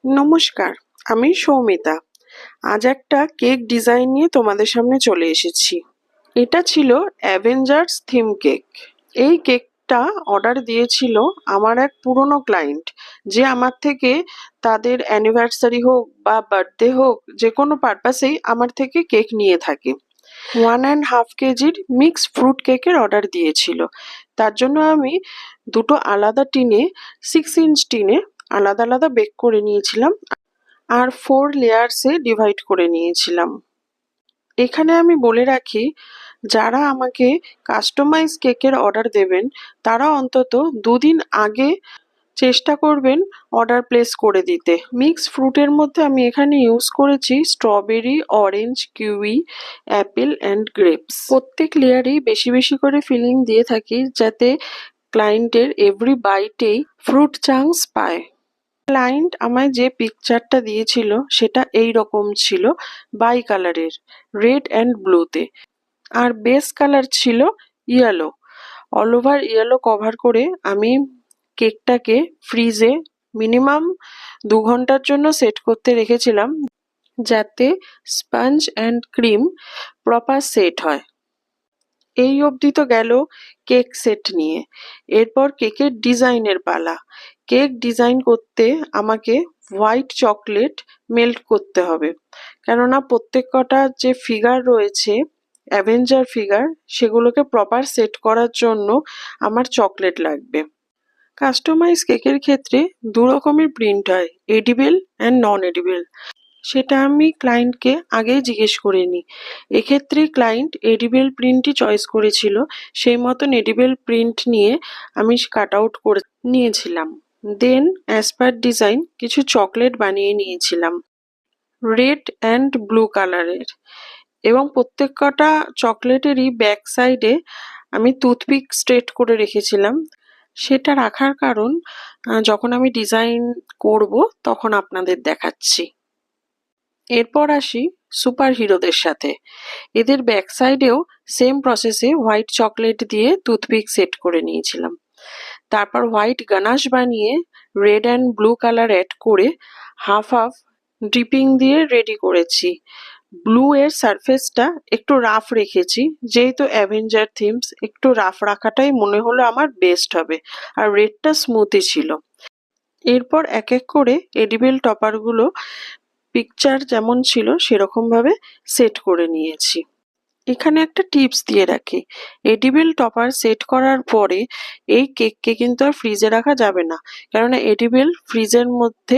নমস্কার, আমি সৌমিতা। আজ একটা কেক ডিজাইন নিয়ে তোমাদের সামনে চলে এসেছি। এটা ছিল অ্যাভেঞ্জার্স থিম কেক। এই কেকটা অর্ডার দিয়েছিল আমার এক পুরনো ক্লায়েন্ট, যে আমার থেকে তাদের অ্যানিভার্সারি হোক বা বার্থডে হোক, যে কোনো পারপাসেই আমার থেকে কেক নিয়ে থাকে। 1.5 কেজির মিক্সড ফ্রুট কেকের অর্ডার দিয়েছিল। তার জন্য আমি দুটো আলাদা টিনে 6 ইঞ্চ টিনে আলাদা আলাদা বেক করে নিয়েছিলাম আর 4 লেয়ার্সে ডিভাইড করে নিয়েছিলাম। এখানে আমি বলে রাখি, যারা আমাকে কাস্টমাইজ কেকের অর্ডার দেবেন তারা অন্তত 2 দিন আগে চেষ্টা করবেন অর্ডার প্লেস করে দিতে। মিক্স ফ্রুটের মধ্যে আমি এখানে ইউজ করেছি strawberry, orange, kiwi, Apple and grapes. প্রত্যেক লেয়ারেই বেশি বেশি করে ফিলিং দিয়ে থাকি, যাতে ক্লায়েন্টের এভরি বাইটেই ফ্রুট চাঙ্কস পায়। ক্লায়েন্ট আমায় যে পিকচারটা দিয়েছিল সেটা এই রকম ছিল, বাই কালারের, রেড অ্যান্ড ব্লুতে, আর বেস কালার ছিল yellow. All over yellow cover করে আমি কেকটাকে ফ্রিজে মিনিমাম 2 ঘন্টার জন্য সেট করতে রেখেছিলাম, যাতে sponge and cream proper set হয়। এই অবধি তো গেল কেক সেট নিয়ে। এরপর কেকের ডিজাইনের পালা। কেক ডিজাইন করতে আমাকে হোয়াইট চকলেট মেল্ট করতে হবে, কেননা প্রত্যেক কটা যে ফিগার রয়েছে অ্যাভেঞ্জার ফিগার, সেগুলোকে প্রপার সেট করার জন্য আমার চকলেট লাগবে। কাস্টমাইজ কেকের ক্ষেত্রে 2 রকমের প্রিন্ট হয়, এডিবেল অ্যান্ড নন এডিবেল। সেটা আমি ক্লায়েন্টকে আগেই জিজ্ঞেস করে নিই। এক্ষেত্রে ক্লায়েন্ট এডিবেল প্রিন্টই চয়েস করেছিল, সেই মতন এডিবেল প্রিন্ট নিয়ে আমি কাট আউট করে নিয়েছিলাম। দেন অ্যাজ পার ডিজাইন কিছু চকলেট বানিয়ে নিয়েছিলাম রেড অ্যান্ড ব্লু কালারের, এবং প্রত্যেক কটা চকলেটেরই ব্যাক সাইডে আমি টুথপিক স্ট্রেট করে রেখেছিলাম। সেটা রাখার কারণ, যখন আমি ডিজাইন করব তখন আপনাদের দেখাচ্ছি। এরপর আসি সুপার হিরোদের সাথে। এদের ব্যাক সাইডেও সেম প্রসেসে হোয়াইট চকলেট দিয়ে টুথপিক সেট করে নিয়েছিলাম। তারপর হোয়াইট গানাশ বানিয়ে red and blue colour add করে হাফ হাফ ড্রিপিং দিয়ে রেডি করেছি। ব্লু এর সারফেসটা একটু রাফ রেখেছি, যেহেতু অ্যাভেঞ্জার থিমস, একটু রাফ রাখাটাই মনে হলো আমার বেস্ট হবে, আর রেডটা স্মুথই ছিল। এরপর এক এক করে এডিবেল টপারগুলো পিকচার যেমন ছিল সেরকম ভাবে সেট করে নিয়েছি। এখানে একটা টিপস দিয়ে রাখি, এডিবেল টপার সেট করার পরে এই কেককে কিন্তু আর ফ্রিজে রাখা যাবে না, কেননা এডিবেল ফ্রিজের মধ্যে